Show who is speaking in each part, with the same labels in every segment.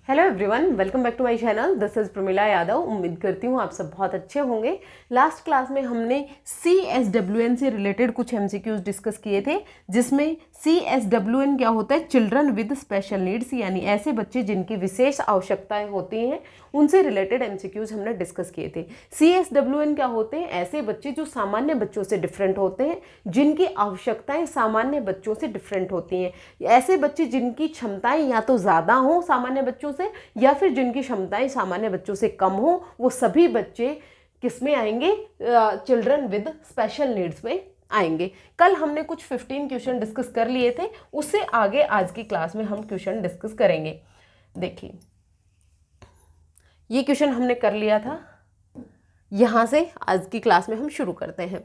Speaker 1: Hello everyone, welcome back to my channel. This is Pramila Yadav. उम्मीद करती हूँ आप सब बहुत अच्छे होंगे। लास्ट क्लास में हमने CSWN से रिलेटेड कुछ MCQs डिस्कस किए थे, जिसमें CSWN क्या होता है, चिल्ड्रन विद स्पेशल नीड्स, यानी ऐसे बच्चे जिनकी विशेष आवश्यकताएं होती हैं, उनसे रिलेटेड MCQs हमने डिस्कस किए थे। CSWN क्या होते हैं, ऐसे बच्चे जो सामान्य बच्चों से डिफरेंट होते हैं, जिनकी आवश्यकताएं सामान्य बच्चों से डिफरेंट होती हैं। ऐसे बच्चे जिनकी क्षमताएं या तो ज़्यादा हों सामान्य बच्चों से, या फिर जिनकी क्षमताएं सामान्य बच्चों से कम हो, वो सभी बच्चे किस में आएंगे, चिल्ड्रन विद स्पेशल नीड्स में आएंगे। कल हमने कुछ 15 क्वेश्चन डिस्कस कर लिए थे, उससे आगे आज की क्लास में हम क्वेश्चन डिस्कस करेंगे। देखिए, ये क्वेश्चन हमने कर लिया था, यहां से आज की क्लास में हम शुरू करते हैं।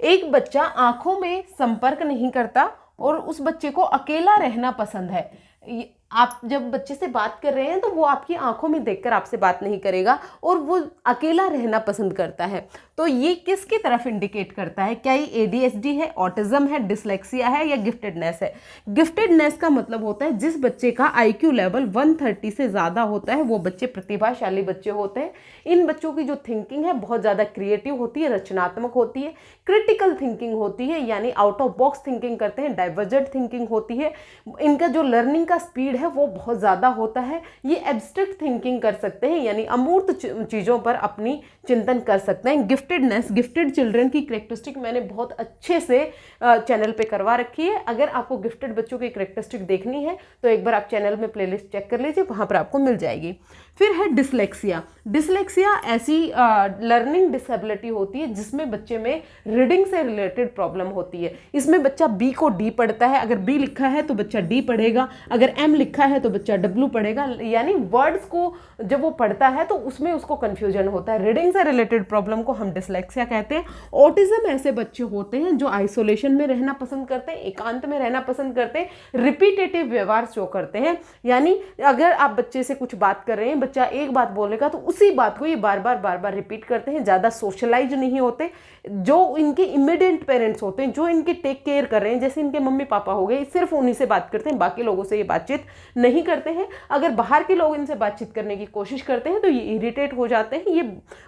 Speaker 1: एक बच्चा आंखों में संपर्क नहीं करता और उस बच्चे को अकेला रहना पसंद है। आप जब बच्चे से बात कर रहे हैं तो वो आपकी आंखों में देखकर आपसे बात नहीं करेगा और वो अकेला रहना पसंद करता है। तो ये किसकी तरफ इंडिकेट करता है? क्या ये ADHD है, ऑटिज्म है, डिसलेक्सिया है या गिफ्टेडनेस है? गिफ्टेडनेस का मतलब होता है जिस बच्चे का IQ लेवल 130 से ज़्यादा होता है, वो बच्चे प्रतिभाशाली बच्चे होते हैं। इन बच्चों की जो थिंकिंग है बहुत ज़्यादा क्रिएटिव होती है, रचनात्मक होती है, क्रिटिकल थिंकिंग होती है, यानी आउट ऑफ बॉक्स थिंकिंग करते हैं, डाइवर्जेंट थिंकिंग होती है। इनका जो लर्निंग का स्पीड है वो बहुत ज़्यादा होता है। ये एब्स्ट्रैक्ट थिंकिंग कर सकते हैं, यानी अमूर्त चीज़ों पर अपनी चिंतन कर सकते हैं। गिफ्टेडनेस, गिफ्टेड चिल्ड्रन की कैरेक्टरिस्टिक मैंने बहुत अच्छे से चैनल पे करवा रखी है। अगर आपको गिफ्टेड बच्चों की कैरेक्टरिस्टिक देखनी है तो एक बार आप चैनल में प्लेलिस्ट चेक कर लीजिए, वहाँ पर आपको मिल जाएगी। फिर है डिसलेक्सिया। डिसलेक्सिया ऐसी लर्निंग डिसेबिलिटी होती है जिसमें बच्चे में रीडिंग से रिलेटेड प्रॉब्लम होती है। इसमें बच्चा B को D पढ़ता है, अगर B लिखा है तो बच्चा D पढ़ेगा, अगर M लिखा है तो बच्चा W पढ़ेगा, यानी वर्ड्स को जब वो पढ़ता है तो उसमें उसको कन्फ्यूजन होता है। रीडिंग से रिलेटेड प्रॉब्लम को हम डिसलेक्सिया कहते हैं। ऑटिज्म ऐसे बच्चे होते हैं जो आइसोलेशन में रहना पसंद करते हैं, एकांत में रहना पसंद करते हैं, रिपीटेटिव व्यवहार शो करते हैं। यानी अगर आप बच्चे से कुछ बात कर रहे हैं, बच्चा एक बात बोलेगा तो उसी बात को ये बार बार रिपीट करते हैं। ज़्यादा सोशलाइज नहीं होते। जो इनके इमीडिएट पेरेंट्स होते हैं, जो इनके टेक केयर कर रहे हैं, जैसे इनके मम्मी पापा हो गए, सिर्फ उन्हीं से बात करते हैं, बाकी लोगों से ये बातचीत नहीं करते हैं। अगर बाहर के लोग इनसे बातचीत करने की कोशिश करते हैं तो ये इरिटेट हो जाते हैं, ये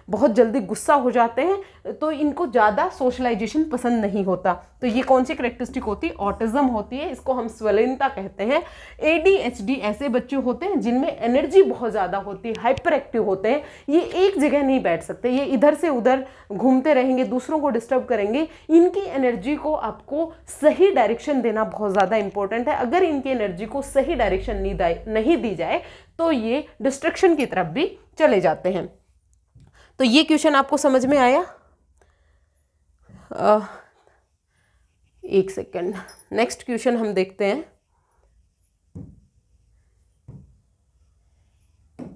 Speaker 1: बहुत जल्दी गुस्सा हो जाते हैं, तो इनको ज़्यादा सोशलाइजेशन पसंद नहीं होता। तो ये कौन सी कैरेक्टरिस्टिक होती है? ऑटिज्म होती है। इसको हम स्वलीनता कहते हैं। ADHD ऐसे बच्चे होते हैं जिनमें एनर्जी बहुत ज़्यादा होती है, हाइपर एक्टिव होते हैं। ये एक जगह नहीं बैठ सकते, ये इधर से उधर घूमते रहेंगे, दूसरों को डिस्टर्ब करेंगे। इनकी एनर्जी को आपको सही डायरेक्शन देना बहुत ज़्यादा इंपॉर्टेंट है। अगर इनकी एनर्जी को सही डायरेक्शन नहीं दी जाए तो ये डिस्ट्रक्शन की तरफ भी चले जाते हैं। तो ये क्वेश्चन आपको समझ में आया? एक सेकेंड, नेक्स्ट क्वेश्चन हम देखते हैं।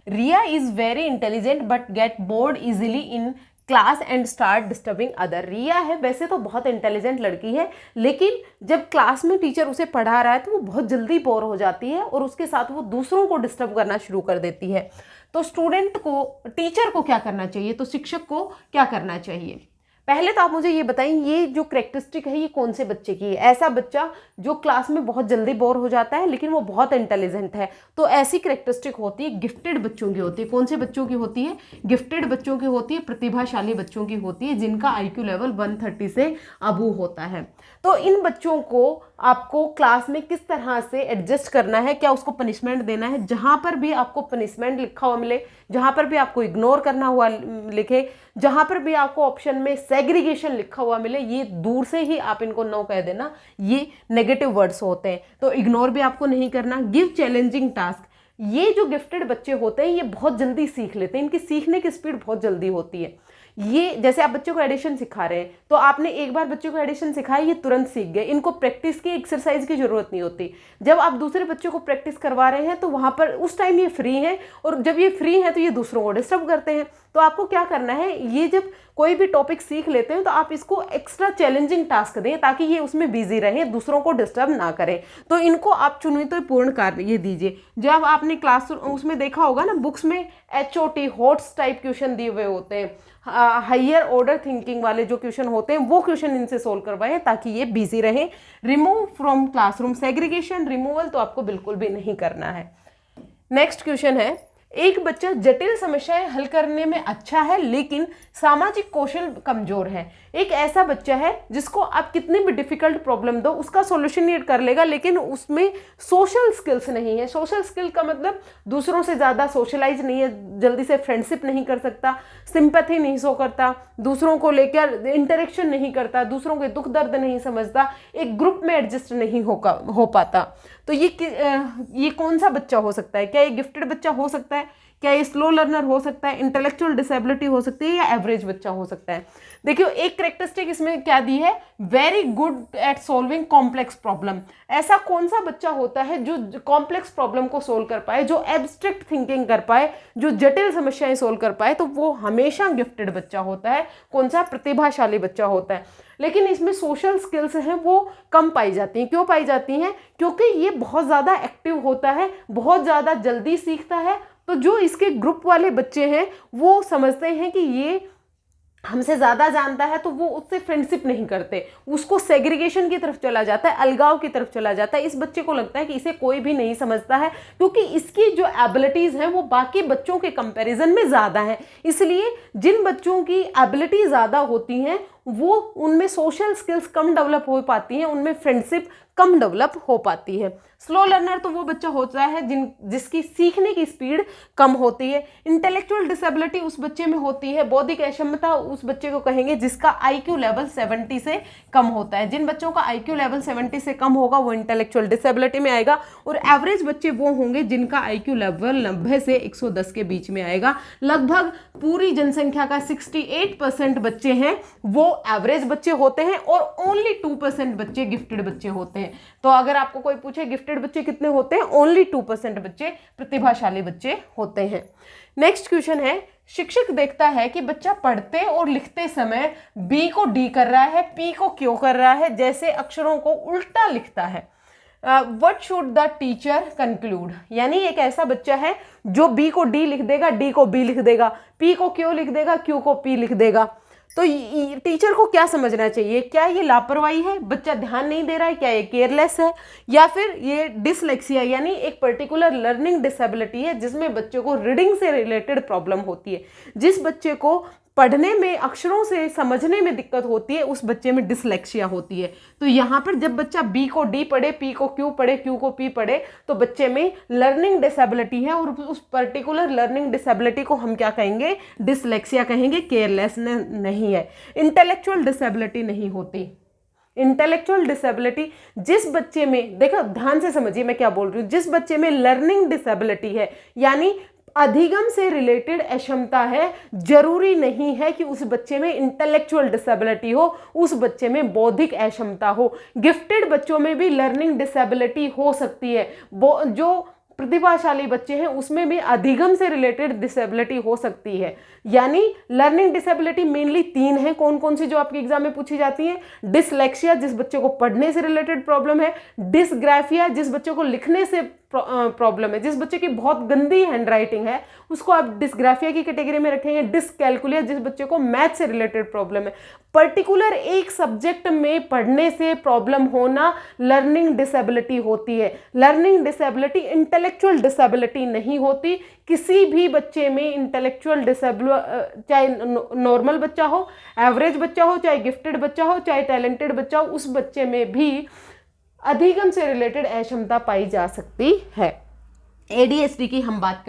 Speaker 1: Riya is very intelligent but get bored easily in class and start disturbing other. Riya है, वैसे तो बहुत इंटेलिजेंट लड़की है, लेकिन जब क्लास में टीचर उसे पढ़ा रहा है तो वो बहुत जल्दी बोर हो जाती है और उसके साथ वो दूसरों को डिस्टर्ब करना शुरू कर देती है। तो स्टूडेंट को, टीचर को क्या करना चाहिए? तो शिक्षक को क्या करना चाहिए? पहले तो आप मुझे ये बताएं, ये जो कैरेक्टरिस्टिक है ये कौन से बच्चे की है? ऐसा बच्चा जो क्लास में बहुत जल्दी बोर हो जाता है लेकिन वो बहुत इंटेलिजेंट है, तो ऐसी कैरेक्टरिस्टिक होती है गिफ्टेड बच्चों की होती है। कौन से बच्चों की होती है? गिफ्टेड बच्चों की होती है, प्रतिभाशाली बच्चों की होती है, जिनका IQ लेवल 130 से अबव होता है। तो इन बच्चों को आपको क्लास में किस तरह से एडजस्ट करना है? क्या उसको पनिशमेंट देना है? जहां पर भी आपको पनिशमेंट लिखा हुआ मिले, जहां पर भी आपको इग्नोर करना हुआ लिखे, जहां पर भी आपको ऑप्शन में सेग्रीगेशन लिखा हुआ मिले, ये दूर से ही आप इनको नो कह देना, ये नेगेटिव वर्ड्स होते हैं। तो इग्नोर भी आपको नहीं करना। Give challenging task. ये जो गिफ्टेड बच्चे होते हैं ये बहुत जल्दी सीख लेते हैं, इनकी सीखने की स्पीड बहुत जल्दी होती है। ये जैसे आप बच्चों को एडिशन सिखा रहे हैं, तो आपने एक बार बच्चों को एडिशन सिखाया, ये तुरंत सीख गए। इनको प्रैक्टिस की, एक्सरसाइज की जरूरत नहीं होती। जब आप दूसरे बच्चों को प्रैक्टिस करवा रहे हैं तो वहां पर उस टाइम ये फ्री हैं, और जब ये फ्री हैं तो ये दूसरों को डिस्टर्ब करते हैं। तो आपको क्या करना है, ये जब कोई भी टॉपिक सीख लेते हैं तो आप इसको एक्स्ट्रा चैलेंजिंग टास्क दें ताकि ये उसमें बिजी रहें, दूसरों को डिस्टर्ब ना करें। तो इनको आप चुनौतीपूर्ण कार्य ये दीजिए। जब आपने क्लास उसमें देखा होगा ना, बुक्स में HOT हॉट्स टाइप क्वेश्चन दिए हुए होते हैं, हायर ऑर्डर थिंकिंग वाले जो क्वेश्चन होते हैं वो क्वेश्चन इनसे सोल्व करवाएं ताकि ये बिजी रहें। Remove from classroom, segregation, removal तो आपको बिल्कुल भी नहीं करना है। नेक्स्ट क्वेश्चन है, एक बच्चा जटिल समस्याएं हल करने में अच्छा है लेकिन सामाजिक कौशल कमजोर है। एक ऐसा बच्चा है जिसको आप कितनी भी डिफिकल्ट प्रॉब्लम दो उसका सॉल्यूशन ये कर लेगा, लेकिन उसमें सोशल स्किल्स नहीं है। सोशल स्किल का मतलब दूसरों से ज़्यादा सोशलाइज नहीं है, जल्दी से फ्रेंडशिप नहीं कर सकता, सिंपैथी नहीं शो करता, दूसरों को लेकर इंटरेक्शन नहीं करता, दूसरों के दुख दर्द नहीं समझता, एक ग्रुप में एडजस्ट नहीं हो पाता। तो ये कौन सा बच्चा हो सकता है? क्या ये गिफ्टेड बच्चा हो सकता है? क्या ये स्लो लर्नर हो सकता है? इंटेलेक्चुअल डिसेबिलिटी हो सकती है? या एवरेज बच्चा हो सकता है? देखिए, एक कैरेक्टरिस्टिक इसमें क्या दी है, very good at solving complex problem. ऐसा कौन सा बच्चा होता है जो कॉम्प्लेक्स प्रॉब्लम को सोल्व कर पाए, जो एब्स्ट्रैक्ट थिंकिंग कर पाए, जो जटिल समस्याएं सोल्व कर पाए? तो वो हमेशा गिफ्टेड बच्चा होता है। कौन सा? प्रतिभाशाली बच्चा होता है। लेकिन इसमें सोशल स्किल्स हैं वो कम पाई जाती हैं। क्यों पाई जाती हैं? क्योंकि ये बहुत ज़्यादा एक्टिव होता है, बहुत ज़्यादा जल्दी सीखता है। तो जो इसके ग्रुप वाले बच्चे हैं वो समझते हैं कि ये हमसे ज़्यादा जानता है, तो वो उससे फ्रेंडशिप नहीं करते, उसको सेग्रीगेशन की तरफ चला जाता है, अलगाव की तरफ चला जाता है। इस बच्चे को लगता है कि इसे कोई भी नहीं समझता है, क्योंकि इसकी जो एबिलिटीज़ हैं वो बाकी बच्चों के कंपैरिजन में ज़्यादा हैं। इसलिए जिन बच्चों की एबिलिटी ज़्यादा होती हैं वो उनमें सोशल स्किल्स कम डेवलप हो पाती हैं, उनमें फ्रेंडशिप कम डेवलप हो पाती है। स्लो लर्नर तो वो बच्चा होता है जिसकी सीखने की स्पीड कम होती है। इंटेलेक्चुअल डिसेबिलिटी उस बच्चे में होती है। बौद्धिक अक्षमता उस बच्चे को कहेंगे जिसका आईक्यू लेवल 70 से कम होता है। जिन बच्चों का आईक्यू लेवल 70 से कम होगा वो इंटेलेक्चुअल डिसेबिलिटी में आएगा। और एवरेज बच्चे वो होंगे जिनका आईक्यू लेवल 90 से 110 के बीच में आएगा। लगभग पूरी जनसंख्या का 68% बच्चे हैं वो एवरेज बच्चे होते हैं और ओनली 2% बच्चे गिफ्टेड बच्चे होते हैं। तो अगर आपको कोई पूछे गिफ्टेड बच्चे कितने होते हैं, ओनली 2% बच्चे प्रतिभाशाली बच्चे होते हैं। नेक्स्ट क्वेश्चन है, शिक्षक देखता है कि बच्चा पढ़ते और लिखते समय बी को डी कर रहा है, पी को क्यों कर रहा है, जैसे अक्षरों को उल्टा लिखता है। What should the teacher conclude? यानी एक ऐसा बच्चा है जो बी को डी लिख देगा, डी को बी लिख देगा, पी को क्यों लिख देगा, क्यू को पी लिख देगा। तो टीचर को क्या समझना चाहिए? क्या ये लापरवाही है, बच्चा ध्यान नहीं दे रहा है, क्या ये केयरलेस है, या फिर ये डिसलेक्सिया यानी एक पर्टिकुलर लर्निंग डिसेबिलिटी है जिसमें बच्चे को रीडिंग से रिलेटेड प्रॉब्लम होती है। जिस बच्चे को पढ़ने में, अक्षरों से समझने में दिक्कत होती है उस बच्चे में डिसलेक्सिया होती है। तो यहाँ पर जब बच्चा बी को डी पढ़े, पी को क्यू पढ़े, क्यू को पी पढ़े, तो बच्चे में लर्निंग डिसेबिलिटी है और उस पर्टिकुलर लर्निंग डिसेबिलिटी को हम क्या कहेंगे? डिसलेक्सिया कहेंगे, केयरलेसनेस नहीं है। इंटेलेक्चुअल डिसेबिलिटी नहीं होती। इंटेलेक्चुअल डिसेबिलिटी जिस बच्चे में, देखो ध्यान से समझिए मैं क्या बोल रही हूँ, जिस बच्चे में लर्निंग डिसेबिलिटी है यानी अधिगम से रिलेटेड अक्षमता है, जरूरी नहीं है कि उस बच्चे में इंटेलेक्चुअल डिसेबिलिटी हो, उस बच्चे में बौद्धिक अक्षमता हो। गिफ्टेड बच्चों में भी लर्निंग डिसेबिलिटी हो सकती है। जो प्रतिभाशाली बच्चे हैं उसमें भी अधिगम से रिलेटेड डिसेबिलिटी हो सकती है। यानी लर्निंग डिसेबिलिटी मेनली 3 है। कौन कौन सी जो आपके एग्जाम में पूछी जाती है? डिसलेक्सिया जिस बच्चे को पढ़ने से रिलेटेड प्रॉब्लम है, डिसग्राफिया जिस बच्चे को लिखने से प्रॉब्लम है, जिस बच्चे की बहुत गंदी हैंडराइटिंग है उसको आप डिसग्राफिया की कैटेगरी में रखेंगे, डिसकैलकुलिया जिस बच्चे को मैथ से रिलेटेड प्रॉब्लम है। पर्टिकुलर एक सब्जेक्ट में पढ़ने से प्रॉब्लम होना लर्निंग डिसेबिलिटी होती है। लर्निंग डिसेबिलिटी इंटेलेक्चुअल डिसेबिलिटी नहीं होती। किसी भी बच्चे में इंटेलेक्चुअल डिसेबिलिटी, चाहे नॉर्मल बच्चा हो, एवरेज बच्चा हो, चाहे गिफ्टेड बच्चा हो, चाहे टैलेंटेड बच्चा हो, उस बच्चे में भी अधिगम से रिलेटेड अक्षमता पाई जा सकती है। ADHD की हम बात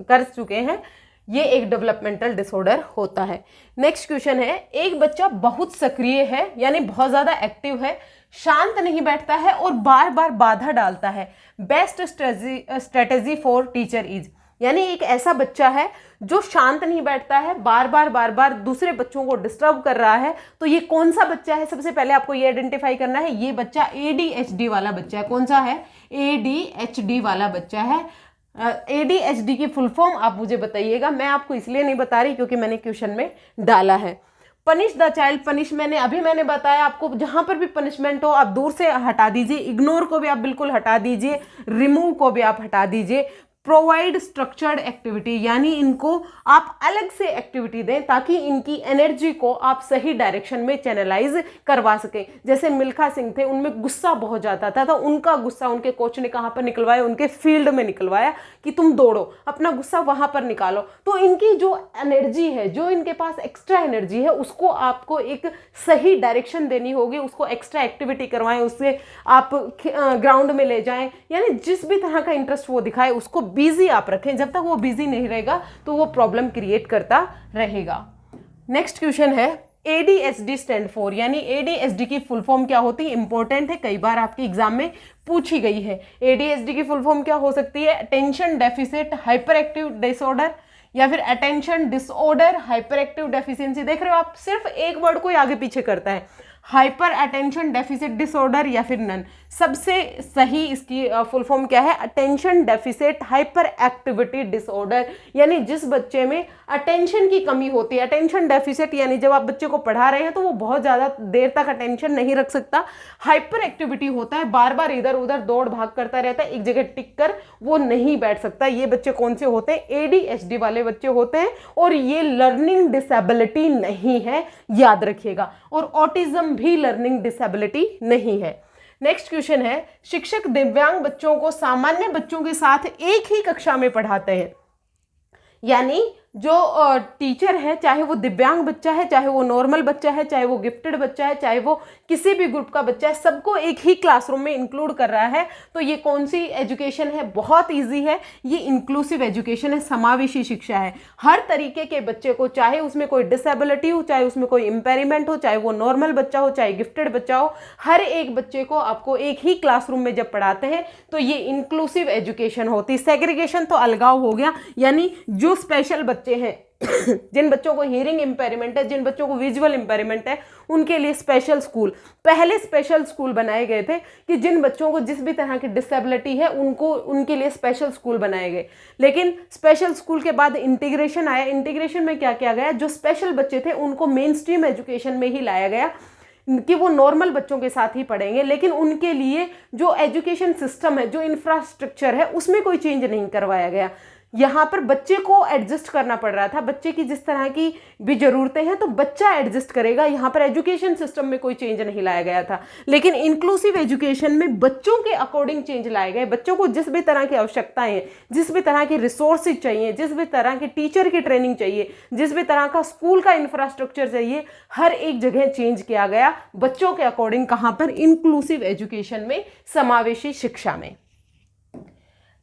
Speaker 1: कर चुके हैं। ये एक डेवलपमेंटल डिसऑर्डर होता है। नेक्स्ट क्वेश्चन है, एक बच्चा बहुत सक्रिय है यानी बहुत ज़्यादा एक्टिव है, शांत नहीं बैठता है और बार बार बाधा डालता है। Best strategy for teacher is? यानी एक ऐसा बच्चा है जो शांत नहीं बैठता है, बार बार दूसरे बच्चों को डिस्टर्ब कर रहा है। तो ये कौन सा बच्चा है? सबसे पहले आपको ये आइडेंटिफाई करना है, ये बच्चा ADHD वाला बच्चा है। कौन सा है? ADHD वाला बच्चा है। ADHD की फुल फॉर्म आप मुझे बताइएगा। मैं आपको इसलिए नहीं बता रही क्योंकि मैंने क्वेश्चन में डाला है। पनिश द चाइल्ड, पनिश मैंने बताया आपको, जहां पर भी पनिशमेंट हो आप दूर से हटा दीजिए। इग्नोर को भी आप बिल्कुल हटा दीजिए, रिमूव को भी आप हटा दीजिए। प्रोवाइड स्ट्रक्चर्ड एक्टिविटी, यानी इनको आप अलग से एक्टिविटी दें ताकि इनकी एनर्जी को आप सही डायरेक्शन में चैनलाइज करवा सकें। जैसे मिल्खा सिंह थे, उनमें गुस्सा बहुत ज़्यादा था, तो उनका गुस्सा उनके कोच ने कहाँ पर निकलवाया, उनके फील्ड में निकलवाया कि तुम दौड़ो, अपना गुस्सा वहाँ पर निकालो। तो इनकी जो एनर्जी है, जो इनके पास एक्स्ट्रा एनर्जी है, उसको आपको एक सही डायरेक्शन देनी होगी, उसको एक्स्ट्रा एक्टिविटी करवाएं, उससे आप ग्राउंड में ले जाएं, यानी जिस भी तरह का इंटरेस्ट वो दिखाए उसको बिजी आप रखें। जब तक वो बिजी नहीं रहेगा तो वो प्रॉब्लम क्रिएट करता रहेगा। नेक्स्ट क्वेश्चन है ADHD स्टैंड फॉर, यानी ADHD की फुल फॉर्म क्या होती है, इंपॉर्टेंट है, कई बार आपके एग्जाम में पूछी गई है। ADHD की फुल फॉर्म क्या हो सकती है, attention deficit hyper active disorder, या फिर attention disorder hyper active deficiency. देख रहे हो आप, सिर्फ एक वर्ड को आगे पीछे करता है, हाइपर अटेंशन डेफिसिट डिसऑर्डर या फिर नन। सबसे सही इसकी फुल फॉर्म क्या है, attention deficit hyper activity disorder, यानी जिस बच्चे में अटेंशन की कमी होती है। अटेंशन डेफिसिट यानी जब आप बच्चे को पढ़ा रहे हैं तो वो बहुत ज़्यादा देर तक अटेंशन नहीं रख सकता। हाइपर एक्टिविटी होता है, बार बार इधर उधर दौड़ भाग करता रहता है, एक जगह टिक कर वो नहीं बैठ सकता। ये बच्चे कौन से होते हैं, ADHD वाले बच्चे होते हैं, और ये लर्निंग डिसेबिलिटी नहीं है, याद रखिएगा। और ऑटिज्म भी लर्निंग डिसेबिलिटी नहीं है। नेक्स्ट क्वेश्चन है, शिक्षक दिव्यांग बच्चों को सामान्य बच्चों के साथ एक ही कक्षा में पढ़ाते हैं, यानी जो टीचर है, चाहे वो दिव्यांग बच्चा है, चाहे वो नॉर्मल बच्चा है, चाहे वो गिफ्टेड बच्चा है, चाहे वो किसी भी ग्रुप का बच्चा है, सबको एक ही क्लासरूम में इंक्लूड कर रहा है। तो ये कौन सी एजुकेशन है, बहुत इजी है, ये इंक्लूसिव एजुकेशन है, समावेशी शिक्षा है। हर तरीके के बच्चे को, चाहे उसमें कोई डिसेबिलिटी हो, चाहे उसमें कोई इम्पेयरमेंट हो, चाहे वो नॉर्मल बच्चा हो, चाहे गिफ्टेड बच्चा हो, हर एक बच्चे को आपको एक ही क्लासरूम में जब पढ़ाते हैं तो ये इंक्लूसिव एजुकेशन होती है। सेग्रीगेशन तो अलगाव हो गया, यानी जो स्पेशल बच्चे हैं जिन बच्चों को हियरिंग इंपेयरमेंट है, जिन बच्चों को विजुअल इंपेयरमेंट है, उनके लिए स्पेशल स्कूल, पहले स्पेशल स्कूल बनाए गए थे कि जिन बच्चों को जिस भी तरह की डिसेबिलिटी है उनको, उनके लिए स्पेशल स्कूल बनाए गए। लेकिन स्पेशल स्कूल के बाद इंटीग्रेशन आया। इंटीग्रेशन में क्या किया गया, जो स्पेशल बच्चे थे उनको मेन स्ट्रीम एजुकेशन में ही लाया गया कि वो नॉर्मल बच्चों के साथ ही पढ़ेंगे, लेकिन उनके लिए जो एजुकेशन सिस्टम है, जो इंफ्रास्ट्रक्चर है, उसमें कोई चेंज नहीं करवाया गया। यहाँ पर बच्चे को एडजस्ट करना पड़ रहा था, बच्चे की जिस तरह की भी ज़रूरतें हैं तो बच्चा एडजस्ट करेगा। यहाँ पर एजुकेशन सिस्टम में कोई चेंज नहीं लाया गया था, लेकिन इंक्लूसिव एजुकेशन में बच्चों के अकॉर्डिंग चेंज लाए गए। बच्चों को जिस भी तरह की आवश्यकताएं हैं, जिस भी तरह की रिसोर्सेज चाहिए, जिस भी तरह के टीचर की ट्रेनिंग चाहिए, जिस भी तरह का स्कूल का इंफ्रास्ट्रक्चर चाहिए, हर एक जगह चेंज किया गया बच्चों के अकॉर्डिंग। कहाँ पर, इंक्लूसिव एजुकेशन में, समावेशी शिक्षा में।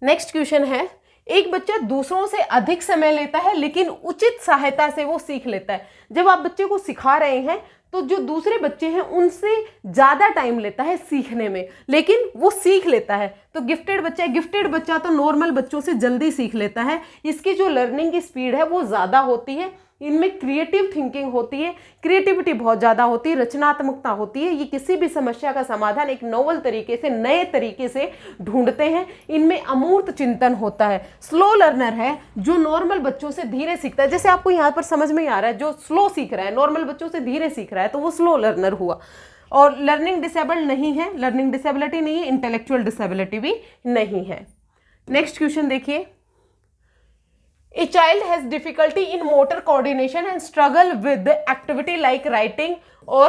Speaker 1: नेक्स्ट क्वेश्चन है, एक बच्चा दूसरों से अधिक समय लेता है लेकिन उचित सहायता से वो सीख लेता है। जब आप बच्चे को सिखा रहे हैं तो जो दूसरे बच्चे हैं उनसे ज़्यादा टाइम लेता है सीखने में, लेकिन वो सीख लेता है। तो गिफ्टेड बच्चा है, गिफ्टेड बच्चा तो नॉर्मल बच्चों से जल्दी सीख लेता है, इसकी जो लर्निंग की स्पीड है वो ज़्यादा होती है, इनमें क्रिएटिव थिंकिंग होती है, क्रिएटिविटी बहुत ज़्यादा होती है, रचनात्मकता होती है। ये किसी भी समस्या का समाधान एक नोवेल तरीके से, नए तरीके से ढूंढते हैं। इनमें अमूर्त चिंतन होता है। स्लो लर्नर है, जो नॉर्मल बच्चों से धीरे सीखता है। जैसे आपको यहाँ पर समझ में आ रहा है, जो स्लो सीख रहा है, नॉर्मल बच्चों से धीरे सीख रहा है, तो वो स्लो लर्नर हुआ। और लर्निंग डिसेबल्ड नहीं है, लर्निंग डिसेबिलिटी नहीं है, इंटेलेक्चुअल डिसेबिलिटी भी नहीं है। नेक्स्ट क्वेश्चन देखिए, A child has difficulty in motor coordination and struggle with activity like writing or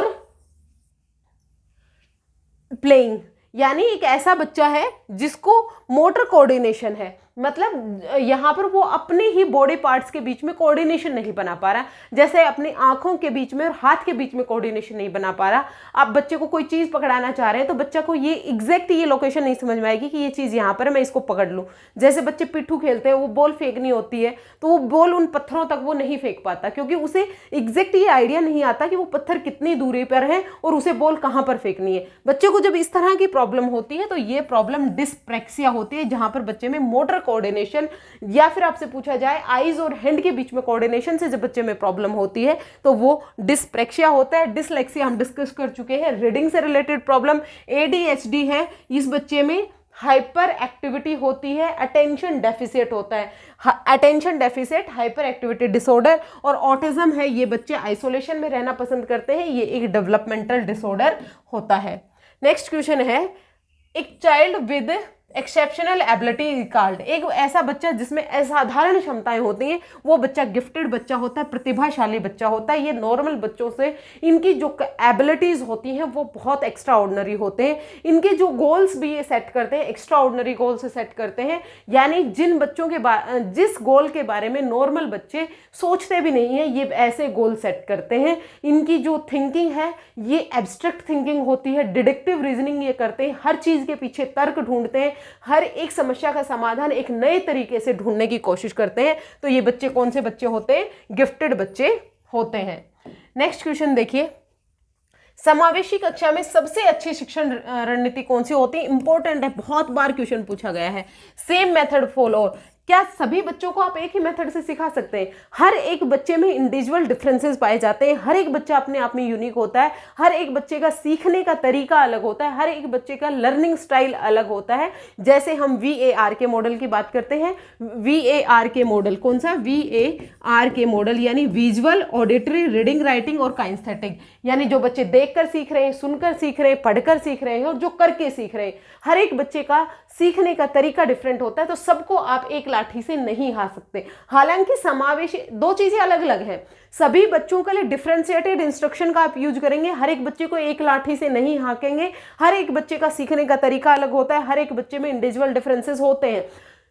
Speaker 1: playing। यानी एक ऐसा बच्चा है जिसको मोटर कोऑर्डिनेशन है, मतलब यहाँ पर वो अपने ही बॉडी पार्ट्स के बीच में कोऑर्डिनेशन नहीं बना पा रहा, जैसे अपनी आंखों के बीच में और हाथ के बीच में कोऑर्डिनेशन नहीं बना पा रहा। आप बच्चे को कोई चीज़ पकड़ाना चाह रहे हैं तो बच्चा को ये एग्जैक्ट ये लोकेशन नहीं समझ में आएगी कि ये चीज़ यहाँ पर है, मैं इसको पकड़ लूँ। जैसे बच्चे पिट्ठू खेलते हैं, वो बॉल फेंकनी होती है तो वो बॉल उन पत्थरों तक वो नहीं फेंक पाता, क्योंकि उसे एग्जैक्ट ये आइडिया नहीं आता कि वो पत्थर कितनी दूरी पर है और उसे बॉल कहाँ पर फेंकनी है। बच्चे को जब इस तरह की प्रॉब्लम होती है तो ये प्रॉब्लम डिस्प्रैक्सिया होती है, जहाँ पर बच्चे में मोटर कोऑर्डिनेशन, या फिर आपसे पूछा जाए आईज और हैंड के बीच में कोऑर्डिनेशन से जब बच्चे में प्रॉब्लम होती है तो वो डिस्प्रैक्सिया होता है। डिसलेक्सिया हम डिस्कस कर चुके हैं, रीडिंग से रिलेटेड प्रॉब्लम। ADHD है, इस बच्चे में हाइपर एक्टिविटी होती है, अटेंशन डेफिसिट होता है, attention deficit hyper activity disorder. और ऑटिज्म है, ये बच्चे आइसोलेशन में रहना पसंद करते हैं, ये एक डेवलपमेंटल डिसऑर्डर होता है। नेक्स्ट क्वेश्चन है, एक child with exceptional ability record, एक ऐसा बच्चा जिसमें असाधारण क्षमताएं होती हैं, वो बच्चा गिफ्टेड बच्चा होता है, प्रतिभाशाली बच्चा होता है। ये नॉर्मल बच्चों से इनकी जो एबिलिटीज होती हैं वो बहुत एक्स्ट्रा ऑर्डिनरी होते हैं। इनके जो गोल्स भी ये सेट करते हैं एक्स्ट्रा ऑर्डिनरी गोल्स सेट करते हैं, यानी जिन बच्चों के जिस गोल के बारे में नॉर्मल बच्चे सोचते भी नहीं है, ये ऐसे गोल सेट करते हैं। इनकी जो थिंकिंग है ये एब्स्ट्रैक्ट थिंकिंग होती है, डिडक्टिव रीजनिंग ये करते हैं, हर चीज के पीछे तर्क ढूंढते हैं, हर एक समस्या का समाधान एक नए तरीके से ढूंढने की कोशिश करते हैं। तो ये बच्चे कौन से बच्चे होते हैं? गिफ्टेड बच्चे होते हैं। नेक्स्ट क्वेश्चन देखिए, समावेशी कक्षा में सबसे अच्छी शिक्षण रणनीति कौन सी होती है? इंपॉर्टेंट है, बहुत बार क्वेश्चन पूछा गया है। सेम मेथड फॉलो, क्या सभी बच्चों को आप एक ही मेथड से सिखा सकते हैं? हर एक बच्चे में इंडिविजुअल डिफरेंसेस पाए जाते हैं, हर एक बच्चा अपने आप में यूनिक होता है, हर एक बच्चे का सीखने का तरीका अलग होता है, हर एक बच्चे का लर्निंग स्टाइल अलग होता है। जैसे हम VAR के मॉडल की बात करते हैं, VAR के मॉडल कौन सा? VAR के मॉडल यानी विजुअल, ऑडिटरी, रीडिंग, राइटिंग और काइनेस्थेटिक, यानी जो बच्चे देखकर सीख रहे हैं, सुनकर सीख रहे हैं, पढ़कर सीख रहे हैं और जो करके सीख रहे हैं। हर एक बच्चे का सीखने का तरीका डिफरेंट होता है, तो सबको आप एक लाठी से नहीं हाला सकते। हालांकि समावेशी, दो चीजें अलग अलग हैं। सभी बच्चों के लिए डिफरेंशिएटेड इंस्ट्रक्शन का आप यूज करेंगे, हर एक बच्चे को एक लाठी से नहीं हाँकेंगे। हर एक बच्चे का सीखने का तरीका अलग होता है, हर एक बच्चे में इंडिविजुअल डिफरेंसेस होते हैं।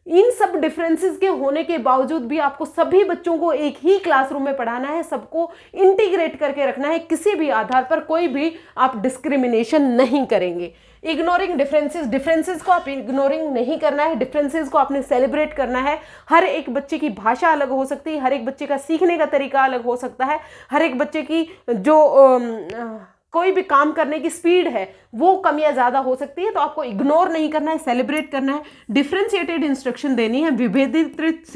Speaker 1: इन सब डिफरेंसेस के होने के बावजूद भी आपको सभी बच्चों को एक ही क्लासरूम में पढ़ाना है, सबको इंटीग्रेट करके रखना है, किसी भी आधार पर कोई भी आप डिस्क्रिमिनेशन नहीं करेंगे। इग्नोरिंग डिफरेंसेस, डिफरेंसेस को आप इग्नोरिंग नहीं करना है, डिफरेंसेस को आपने सेलिब्रेट करना है। हर एक बच्चे की भाषा अलग हो सकती है, हर एक बच्चे का सीखने का तरीका अलग हो सकता है, हर एक बच्चे की जो कोई भी काम करने की स्पीड है वो कम या ज़्यादा हो सकती है। तो आपको इग्नोर नहीं करना है, सेलिब्रेट करना है, डिफरेंशिएटेड इंस्ट्रक्शन देनी है, विभेदित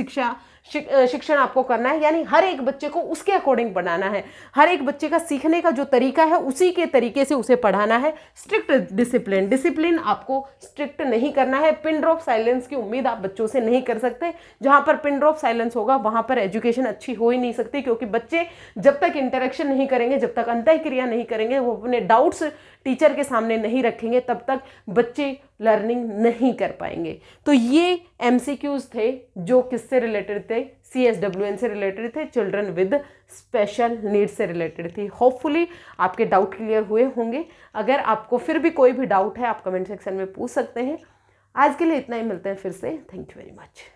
Speaker 1: शिक्षण आपको करना है, यानी हर एक बच्चे को उसके अकॉर्डिंग पढ़ाना है, हर एक बच्चे का सीखने का जो तरीका है उसी के तरीके से उसे पढ़ाना है। स्ट्रिक्ट डिसिप्लिन, डिसिप्लिन आपको स्ट्रिक्ट नहीं करना है। पिन ड्रॉप साइलेंस की उम्मीद आप बच्चों से नहीं कर सकते। जहां पर पिन ड्रॉप साइलेंस होगा वहां पर एजुकेशन अच्छी हो ही नहीं सकती, क्योंकि बच्चे जब तक इंटरेक्शन नहीं करेंगे, जब तक अंतःक्रिया नहीं करेंगे, वो अपने डाउट्स टीचर के सामने नहीं रखेंगे, तब तक बच्चे लर्निंग नहीं कर पाएंगे। तो ये MCQs थे जो किससे रिलेटेड थे? CSWN से रिलेटेड थे, चिल्ड्रन विद स्पेशल नीड्स से रिलेटेड थी। होपफुली आपके डाउट क्लियर हुए होंगे। अगर आपको फिर भी कोई भी डाउट है आप कमेंट सेक्शन में पूछ सकते हैं। आज के लिए इतना ही, मिलते हैं फिर से। Thank you very much.